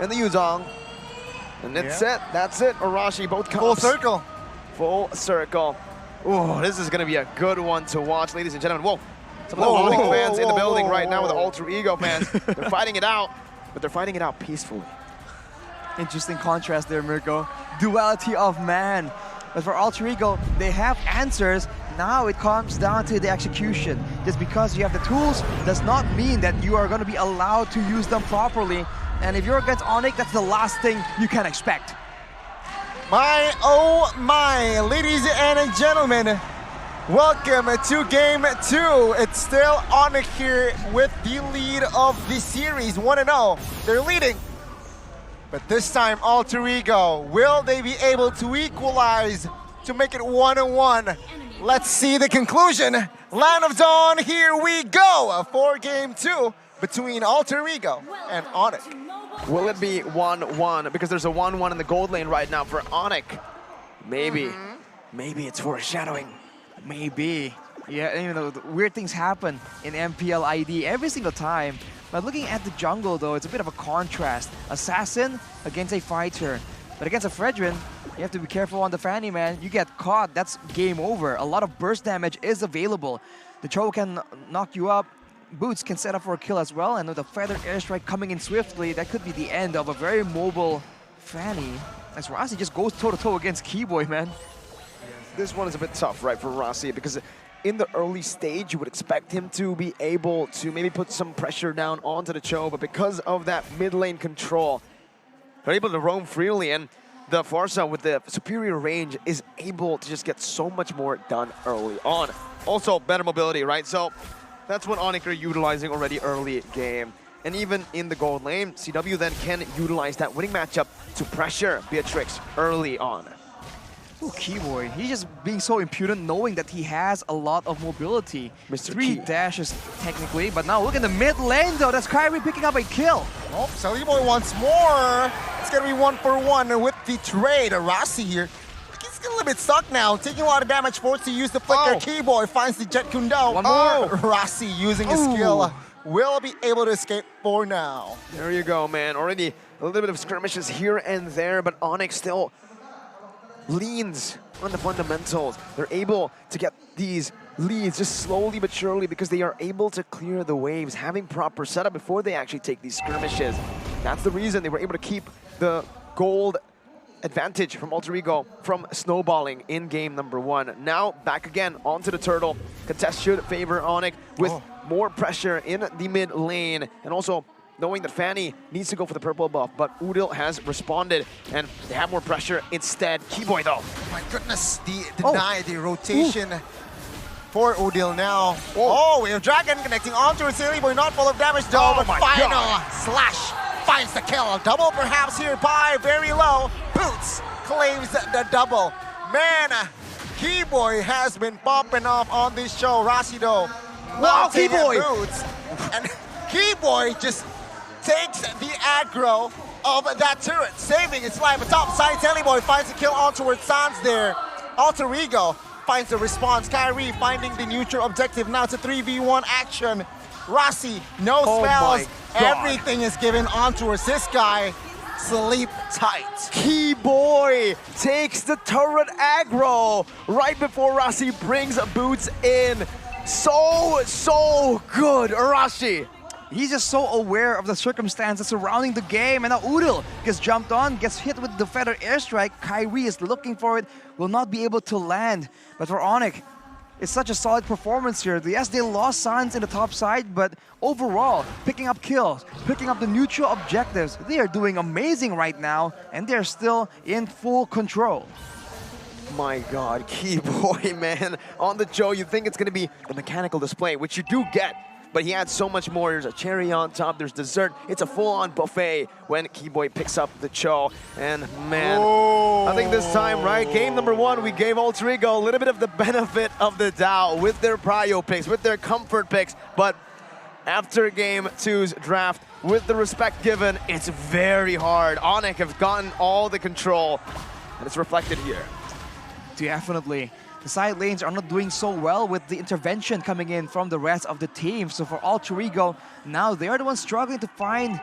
and the Yuzong. And that's it. That's it. Arashi, both comps. Full circle. Full circle. Oh, this is going to be a good one to watch, ladies and gentlemen. Whoa. Some of the Onic fans in the building right now with the Alter Ego fans. They're fighting it out, but they're fighting it out peacefully. Interesting contrast there, Mirko. Duality of man. But for Alter Ego, they have answers. Now it comes down to the execution. Just because you have the tools does not mean that you are going to be allowed to use them properly. And if you're against Onic, that's the last thing you can expect. My, oh my, ladies and gentlemen, welcome to Game 2. It's still Onic here with the lead of the series, 1-0. They're leading. But this time, Alter Ego, will they be able to equalize to make it 1-1? Let's see the conclusion. Land of Dawn, here we go for Game 2 between Alter Ego and Onic. Will it be 1-1? Because there's a 1-1 in the gold lane right now for Onic. Maybe. Maybe it's foreshadowing. Maybe. Yeah, you know, weird things happen in MPL ID every single time. But looking at the jungle, though, it's a bit of a contrast. Assassin against a fighter. But against a Fredrin, you have to be careful on the Fanny, man. You get caught, that's game over. A lot of burst damage is available. The Cho can knock you up. Boots can set up for a kill as well. And with the Feather Airstrike coming in swiftly, that could be the end of a very mobile Fanny. As Rasi just goes toe-to-toe against Keyboy, man. This one is a bit tough, right, for Rasi, because in the early stage, you would expect him to be able to maybe put some pressure down onto the Cho, but because of that mid lane control, they're able to roam freely, and the Forza with the superior range is able to just get so much more done early on. Also, better mobility, right? So that's what Onic are utilizing already early game. And even in the gold lane, CW then can utilize that winning matchup to pressure Beatrix early on. Ooh, Keyboy, he's just being so impudent knowing that he has a lot of mobility. Mr. 3 Key. dashes technically, but now look at the mid lane though, that's Kyrie picking up a kill. Oh, Saliboy wants more. It's gonna be 1-for-1 with the trade. Rasi here. He's a little bit stuck now, taking a lot of damage, forced to use the flicker. Keyboy finds the Jet Kundo. One more. Rasi using his skill will be able to escape for now. There you go, man. Already a little bit of skirmishes here and there, but Onic still leans on the fundamentals. They're able to get these leads just slowly but surely because they are able to clear the waves, having proper setup before they actually take these skirmishes. That's the reason they were able to keep the gold advantage from Alter Ego from snowballing in game number 1. Now back again onto the turtle. Contest should favor Onic with more pressure in the mid lane, and also knowing that Fanny needs to go for the purple buff, but Udil has responded, and they have more pressure instead. Keyboy though. My goodness, the rotation for Udil now. We have Dragon connecting onto a Saliboy, not full of damage though, but final slash finds the kill. Double perhaps here by very low. Boots claims the double. Man, Keyboy has been popping off on this show. Rasido, wow, Keyboy! Boots. And Keyboy just takes the aggro of that turret, saving its life. Atop side, Saliboy finds a kill on towards Sans there. Alter Ego finds the response. Kyrie finding the neutral objective. Now it's a 3v1 action. Rasi, no spells. Everything is given on towards this guy. Sleep tight. Keyboy takes the turret aggro right before Rasi brings Boots in. So good, Arashi. He's just so aware of the circumstances surrounding the game, and now Udil gets jumped on, gets hit with the Feather Airstrike. Kyrie is looking for it, will not be able to land. But for Onic, it's such a solid performance here. Yes, they lost Sans in the top side, but overall, picking up kills, picking up the neutral objectives, they are doing amazing right now, and they're still in full control. My God, Keyboy, man. On the Cho, you think it's going to be the mechanical display, which you do get. But he adds so much more. There's a cherry on top, there's dessert. It's a full-on buffet when Keyboy picks up the Cho. And man, I think this time, right, game number 1, we gave Alter Ego a little bit of the benefit of the doubt with their prio picks, with their comfort picks. But after game 2's draft, with the respect given, it's very hard. Onic have gotten all the control, and it's reflected here. Definitely. The side lanes are not doing so well with the intervention coming in from the rest of the team. So for Alter Ego, now they are the ones struggling to find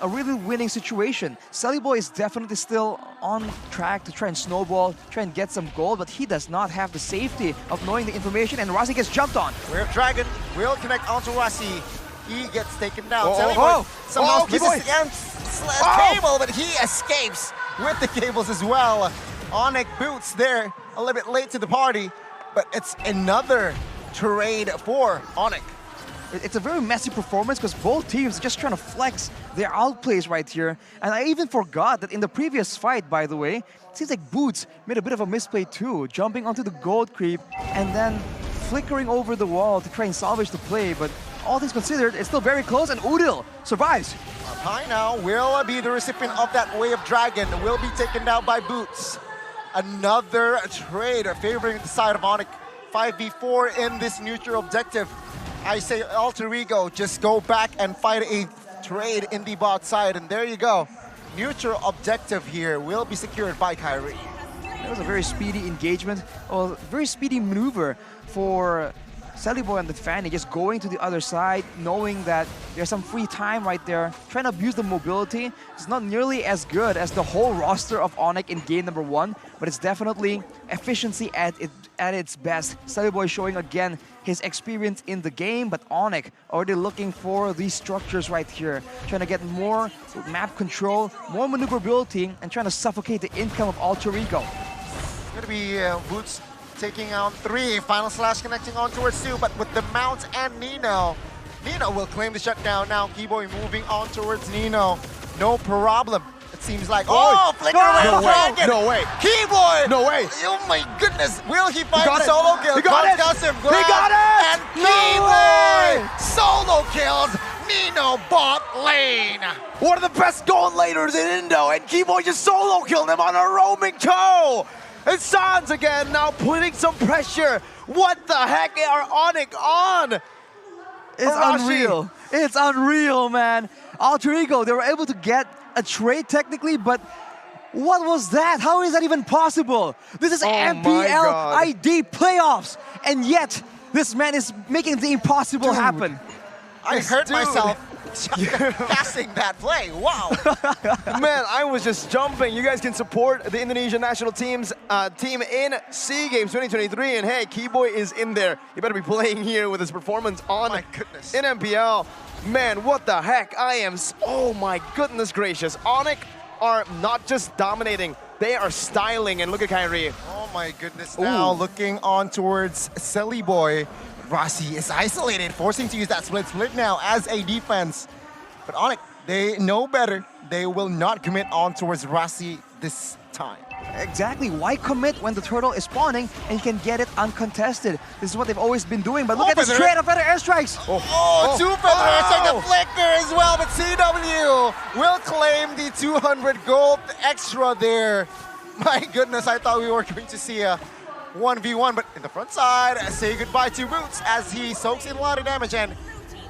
a really winning situation. Boy is definitely still on track to try and snowball, try and get some gold, but he does not have the safety of knowing the information, and Rossi gets jumped on. Where Dragon will connect onto Rossi. He gets taken down. Oh, misses against cable, but he escapes with the cables as well. Onic boots there a little bit late to the party, but it's another trade for Onic. It's a very messy performance because both teams are just trying to flex their outplays right here. And I even forgot that in the previous fight, by the way, it seems like Boots made a bit of a misplay too, jumping onto the gold creep and then flickering over the wall to try and salvage the play. But all things considered, it's still very close, and Udil survives. High now will be the recipient of that Way of Dragon, will be taken down by Boots. Another trade favoring the side of Onic. 5v4 in this neutral objective. I say Alter Ego, just go back and fight a trade in the bot side, and there you go. Neutral objective here will be secured by Kyrie. That was a very speedy engagement, a very speedy maneuver for Boy and the Fanny, just going to the other side, knowing that there's some free time right there, trying to abuse the mobility. It's not nearly as good as the whole roster of Onic in game number 1, but it's definitely efficiency at its best. Boy showing again his experience in the game, but Onic already looking for these structures right here, trying to get more map control, more maneuverability, and trying to suffocate the income of Alter Ego. It's going to be Boots taking out 3, final slash connecting on towards 2, but with the Mount and Nino. Nino will claim the shutdown now. Keyboy moving on towards Nino. No problem. It seems like, flicker away no Dragon. No way. Keyboy! No way. Oh my goodness. Will he find the it. solo kill? He got it. Him. He got it. And No Keyboy way. solo kills Nino bot lane. One of the best gold laners in Indo, and Keyboy just solo killed him on a roaming toe. And Sans again now putting some pressure. What the heck are Onic on? It's unreal. It's unreal, man. Alter Ego, they were able to get a trade technically, but what was that? How is that even possible? This is MPL ID playoffs, and yet this man is making the impossible happen. I hurt myself passing that play. Wow. Man, I was just jumping. You guys can support the Indonesian national team's team in SEA Games 2023. And hey, Keyboy is in there. You better be playing here with his performance on My goodness. in MPL. Man, what the heck? Oh my goodness gracious. Onic are not just dominating, they are styling. And look at Kyrie. Oh my goodness. Now looking on towards Boy. Rossi is isolated, forcing to use that split now as a defense. But Onic, they know better. They will not commit on towards Rossi this time. Exactly. Why commit when the turtle is spawning and you can get it uncontested? This is what they've always been doing. But look at this trade of better airstrikes. Two feather airstrike, the flicker as well. But CW will claim the 200 gold extra there. My goodness, I thought we were going to see a 1v1, but in the front side, say goodbye to Boots as he soaks in a lot of damage, and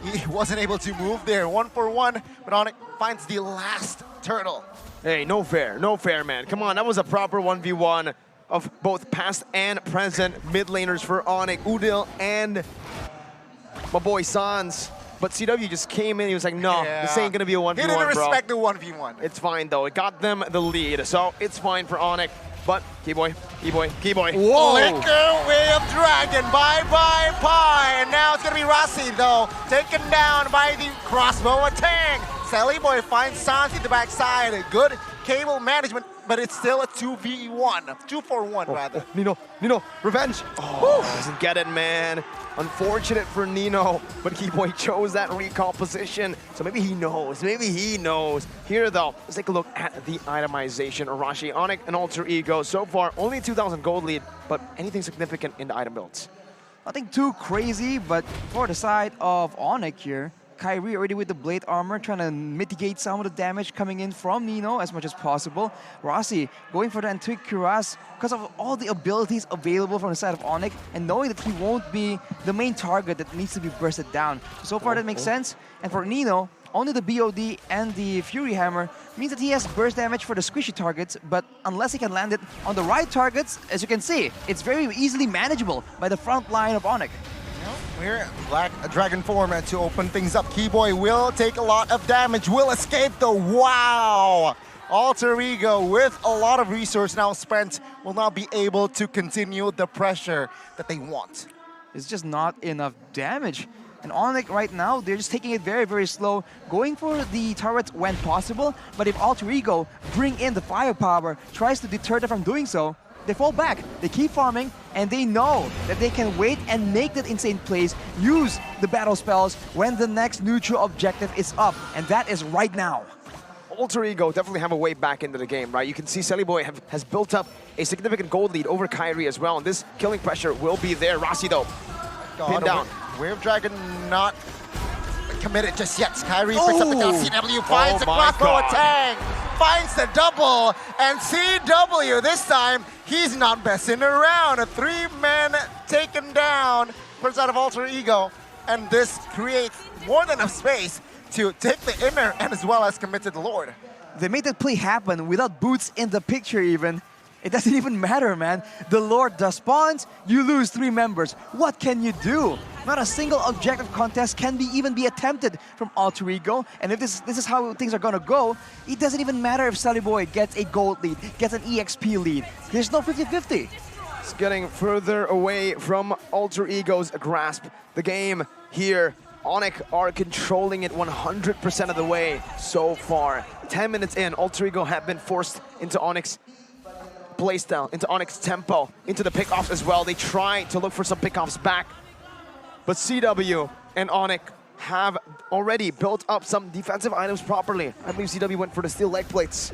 he wasn't able to move there. 1-for-1, but Onic finds the last turtle. Hey, no fair, man. Come on, that was a proper 1v1 of both past and present mid laners for Onic, Udil, and my boy Sans. But CW just came in, he was like, no, this ain't gonna be a 1v1, He didn't respect the 1v1. It's fine though, it got them the lead, so it's fine for Onic. But Keyboy. Whoa! Flicker, Way of Dragon, bye-bye pie. And now it's gonna be Rossi though, taken down by the crossbow attack. Boy finds Sans in the backside. Good cable management, but it's still a 2v1, 2-for-1 rather. Nino, revenge. Doesn't get it, man. Unfortunate for Nino, but Keyboy chose that recall position. So maybe he knows. Here though, let's take a look at the itemization. Arashi, Onic, and Alter Ego. So far, only 2,000 gold lead, but anything significant in the item builds? Nothing too crazy, but for the side of Onic here, Kyrie already with the blade armor, trying to mitigate some of the damage coming in from Nino as much as possible. Rossi going for the Antique Cuirass because of all the abilities available from the side of Onic, and knowing that he won't be the main target that needs to be bursted down. So far that makes sense. And for Nino, only the BOD and the Fury Hammer means that he has burst damage for the squishy targets, but unless he can land it on the right targets, as you can see, it's very easily manageable by the front line of Onic. We're Black Dragon form to open things up. Keyboy will take a lot of damage, will escape though. Wow! Alter Ego with a lot of resource now spent will not be able to continue the pressure that they want. It's just not enough damage. And Onic right now, they're just taking it very, very slow, going for the turrets when possible, but if Alter Ego bring in the firepower, tries to deter them from doing so, they fall back. They keep farming, and they know that they can wait and make that insane plays, use the battle spells when the next neutral objective is up, and that is right now. Alter Ego definitely have a way back into the game, right? You can see Celiboy has built up a significant gold lead over Kyrie as well, and this killing pressure will be there. Rossi though, pinned down. Wave Dragon not committed just yet. Kyrie picks up the kill. CW finds the crossbow attack, finds the double, and CW this time, he's not messing around. A 3-man taken down, puts out of Alter Ego, and this creates more than enough space to take the inner and as well as commit to the Lord. They made that play happen without boots in the picture even. It doesn't even matter, man. The Lord does spawns, you lose 3 members. What can you do? Not a single objective contest can even be attempted from Alter Ego. And if this is how things are gonna go, it doesn't even matter if Celiboy gets a gold lead, gets an EXP lead. There's no 50-50. It's getting further away from Alter Ego's grasp. The game here, Onic are controlling it 100% of the way so far. 10 minutes in, Alter Ego have been forced into Onic's playstyle, into Onic's tempo, into the pickoffs as well. They try to look for some pickoffs back, but CW and Onic have already built up some defensive items properly. I believe CW went for the steel leg plates.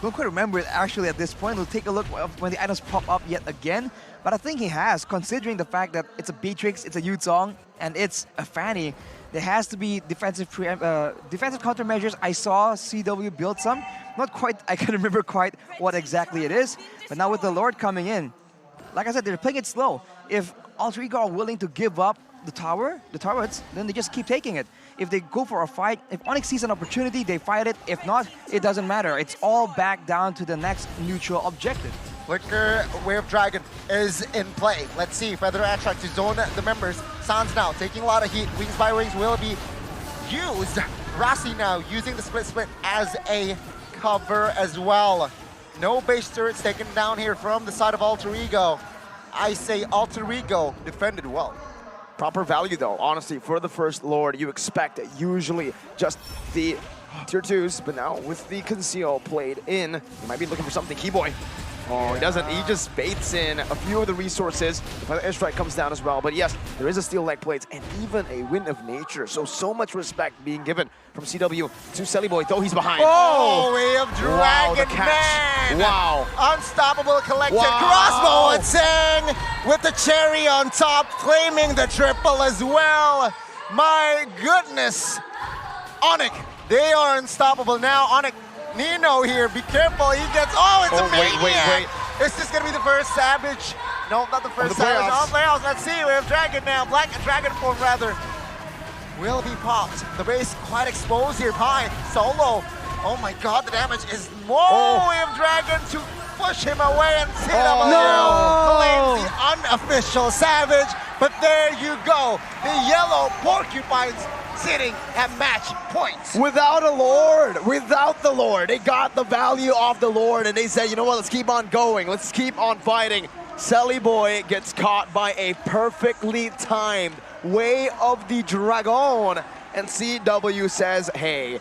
Don't quite remember it actually at this point. We'll take a look when the items pop up yet again. But I think he has, considering the fact that it's a Beatrix, it's a Yuzong, and it's a Fanny. There has to be defensive countermeasures. I saw CW build some. Not quite, I can't remember quite what exactly it is. But now with the Lord coming in, like I said, they're playing it slow. If Alter Ego are willing to give up the turrets, then they just keep taking it. If they go for a fight, if Onic sees an opportunity, they fight it. If not, it doesn't matter. It's all back down to the next neutral objective. Flicker Wave Dragon is in play. Let's see, Feather Attract to zone the members. Sans now taking a lot of heat. Wings by Wings will be used. Rossi now using the split as a cover as well. No base turrets taken down here from the side of Alter Ego. I say Alter Ego defended well. Proper value though, honestly, for the first Lord. You expect usually just the tier 2s, but now with the conceal played in, you might be looking for something. Keyboy. Oh, he doesn't. He just baits in a few of the resources. The airstrike comes down as well. But yes, there is a steel leg plates and even a Wind of Nature. So much respect being given from CW to Celiboy, though he's behind. Oh, Wave Dragon, wow, the catch. man! Wow. Unstoppable collection. Wow. Crossbow and Sang with the cherry on top, claiming the triple as well. My goodness. Onic, they are unstoppable now. Onic, Nino here, be careful, he gets, it's a Maniac! Wait. Is this gonna be the first Savage? No, not the first Savage, on playoffs, let's see, we have Dragon now, Black Dragon form rather. Will be popped, the base quite exposed here, Pie, Solo, oh my god, the damage is more, we have Dragon to push him away and CW claims the unofficial Savage, but there you go, the yellow Porcupines sitting at match points. Without a Lord, without the Lord, they got the value of the Lord and they said, you know what, let's keep on going, let's keep on fighting. Celiboy gets caught by a perfectly timed Way of the Dragon, and CW says, hey,